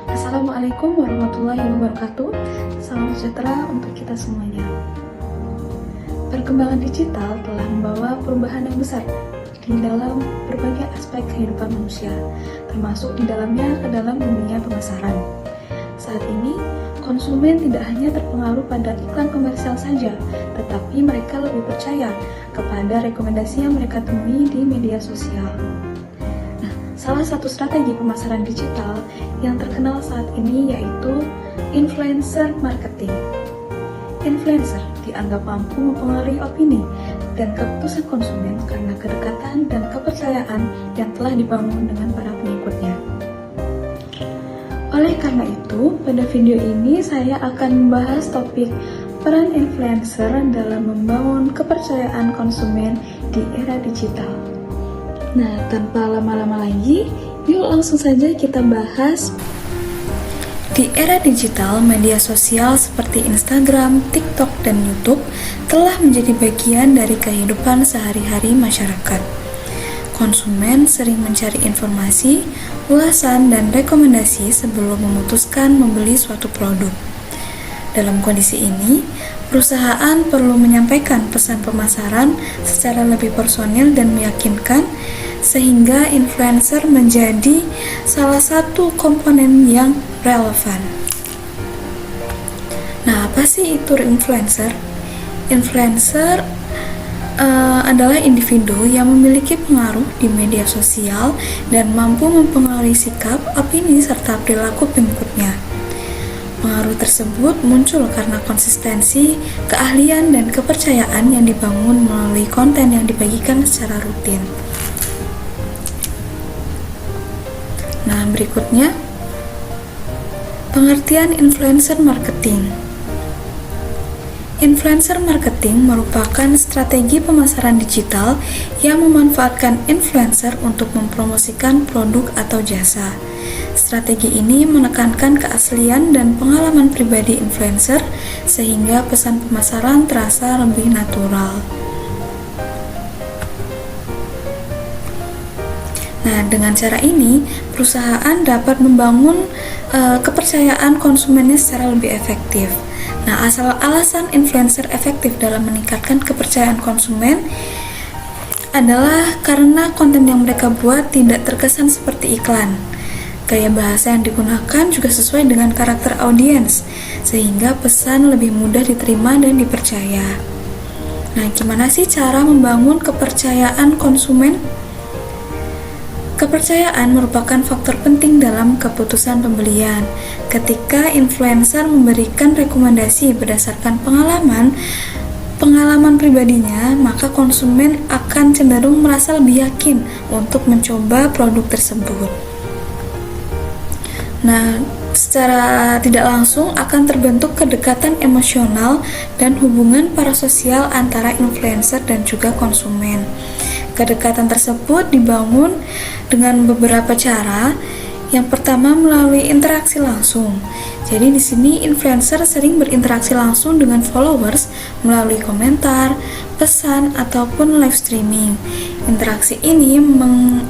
Assalamualaikum warahmatullahi wabarakatuh. Salam sejahtera untuk kita semuanya. Perkembangan digital telah membawa perubahan yang besar di dalam berbagai aspek kehidupan manusia, termasuk di dalamnya ke dalam dunia pemasaran. Saat ini, konsumen tidak hanya terpengaruh pada iklan komersial saja, tetapi mereka lebih percaya kepada rekomendasi yang mereka temui di media sosial. Salah satu strategi pemasaran digital yang terkenal saat ini yaitu influencer marketing. Influencer dianggap mampu mempengaruhi opini dan keputusan konsumen karena kedekatan dan kepercayaan yang telah dibangun dengan para pengikutnya. Oleh karena itu, pada video ini saya akan membahas topik peran influencer dalam membangun kepercayaan konsumen di era digital. Nah, tanpa lama-lama lagi, yuk langsung saja kita bahas. Di era digital, media sosial seperti Instagram, TikTok, dan YouTube telah menjadi bagian dari kehidupan sehari-hari masyarakat. Konsumen sering mencari informasi, ulasan, dan rekomendasi sebelum memutuskan membeli suatu produk. Dalam kondisi ini, perusahaan perlu menyampaikan pesan pemasaran secara lebih personil dan meyakinkan, sehingga influencer menjadi salah satu komponen yang relevan. Nah, apa sih itu influencer? Influencer adalah individu yang memiliki pengaruh di media sosial dan mampu mempengaruhi sikap, opini, serta perilaku pengikutnya. Pengaruh tersebut muncul karena konsistensi, keahlian, dan kepercayaan yang dibangun melalui konten yang dibagikan secara rutin. Nah, berikutnya, pengertian influencer marketing. Influencer marketing merupakan strategi pemasaran digital yang memanfaatkan influencer untuk mempromosikan produk atau jasa. Strategi ini menekankan keaslian dan pengalaman pribadi influencer sehingga pesan pemasaran terasa lebih natural. Nah, dengan cara ini, perusahaan dapat membangun kepercayaan konsumennya secara lebih efektif. Nah, alasan influencer efektif dalam meningkatkan kepercayaan konsumen adalah karena konten yang mereka buat tidak terkesan seperti iklan. Gaya bahasa yang digunakan juga sesuai dengan karakter audiens, sehingga pesan lebih mudah diterima dan dipercaya. Nah, gimana sih cara membangun kepercayaan konsumen? Kepercayaan merupakan faktor penting dalam keputusan pembelian. Ketika influencer memberikan rekomendasi berdasarkan pengalaman pribadinya, maka konsumen akan cenderung merasa lebih yakin untuk mencoba produk tersebut. Nah, secara tidak langsung akan terbentuk kedekatan emosional dan hubungan parasosial antara influencer dan juga konsumen. Kedekatan tersebut dibangun dengan beberapa cara. Yang pertama, melalui interaksi langsung. Jadi di sini influencer sering berinteraksi langsung dengan followers melalui komentar, pesan, ataupun live streaming. Interaksi ini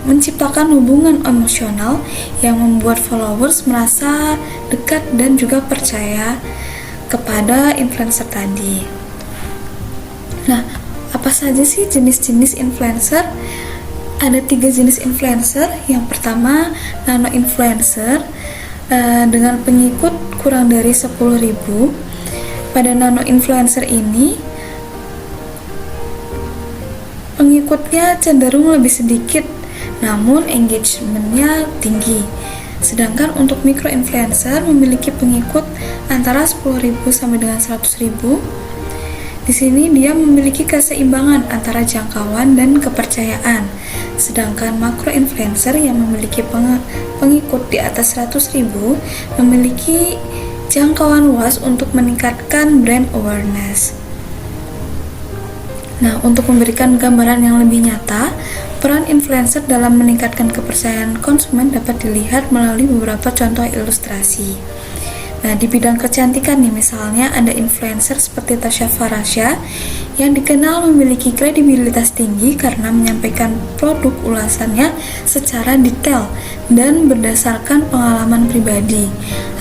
menciptakan hubungan emosional yang membuat followers merasa dekat dan juga percaya kepada influencer tadi. Nah, apa saja sih jenis-jenis influencer? Ada 3 jenis influencer. Yang pertama, nano influencer dengan pengikut kurang dari 10.000. Pada nano influencer ini, pengikutnya cenderung lebih sedikit, namun engagementnya tinggi. Sedangkan untuk micro influencer memiliki pengikut antara 10.000 sampai dengan 100.000. Di sini dia memiliki keseimbangan antara jangkauan dan kepercayaan. Sedangkan makro influencer yang memiliki pengikut di atas 100.000 memiliki jangkauan luas untuk meningkatkan brand awareness. Nah, untuk memberikan gambaran yang lebih nyata, peran influencer dalam meningkatkan kepercayaan konsumen dapat dilihat melalui beberapa contoh ilustrasi. Nah, di bidang kecantikan nih, misalnya ada influencer seperti Tasya Farasya yang dikenal memiliki kredibilitas tinggi karena menyampaikan produk ulasannya secara detail dan berdasarkan pengalaman pribadi.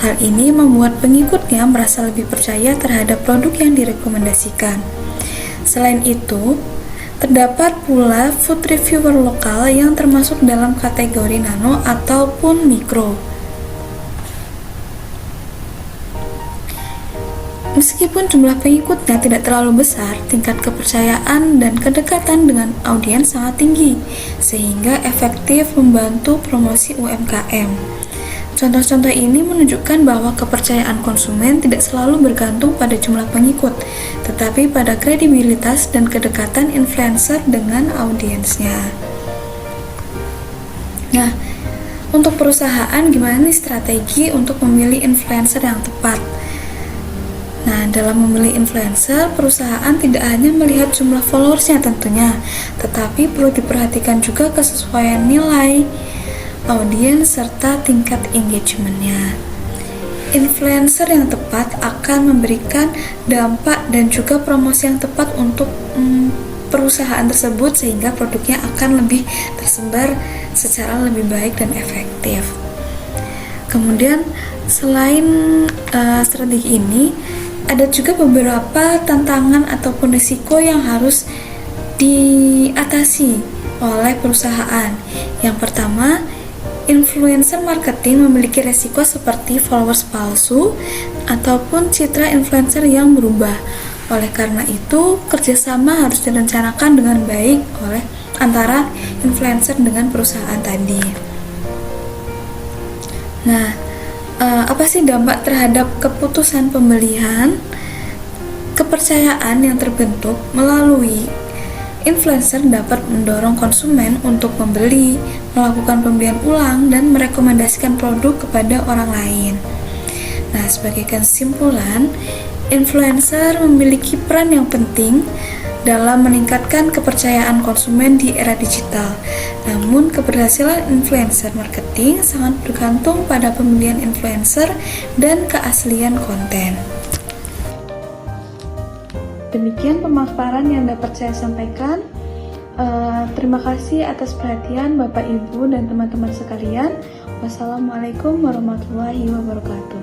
Hal ini membuat pengikutnya merasa lebih percaya terhadap produk yang direkomendasikan. Selain itu, terdapat pula food reviewer lokal yang termasuk dalam kategori nano ataupun mikro. Meskipun jumlah pengikutnya tidak terlalu besar, tingkat kepercayaan dan kedekatan dengan audiens sangat tinggi, sehingga efektif membantu promosi UMKM. Contoh-contoh ini menunjukkan bahwa kepercayaan konsumen tidak selalu bergantung pada jumlah pengikut, tetapi pada kredibilitas dan kedekatan influencer dengan audiensnya. Nah, untuk perusahaan gimana nih strategi untuk memilih influencer yang tepat? Nah, dalam memilih influencer, perusahaan tidak hanya melihat jumlah followersnya tentunya, tetapi perlu diperhatikan juga kesesuaian nilai, audiens, serta tingkat engagementnya. Influencer yang tepat akan memberikan dampak dan juga promosi yang tepat untuk perusahaan tersebut, sehingga produknya akan lebih tersebar secara lebih baik dan efektif. Kemudian, selain strategi ini, ada juga beberapa tantangan ataupun risiko yang harus diatasi oleh perusahaan. Yang pertama, influencer marketing memiliki risiko seperti followers palsu ataupun citra influencer yang berubah. Oleh karena itu, kerjasama harus direncanakan dengan baik oleh antara influencer dengan perusahaan tadi. Nah, apa sih dampak terhadap keputusan pembelian? Kepercayaan yang terbentuk melalui influencer dapat mendorong konsumen untuk membeli, melakukan pembelian ulang, dan merekomendasikan produk kepada orang lain. Nah, sebagai kesimpulan, influencer memiliki peran yang penting dalam meningkatkan kepercayaan konsumen di era digital. Namun, keberhasilan influencer marketing sangat bergantung pada pemilihan influencer dan keaslian konten. Demikian pemaparan yang dapat saya sampaikan. Terima kasih atas perhatian Bapak, Ibu, dan teman-teman sekalian. Wassalamualaikum warahmatullahi wabarakatuh.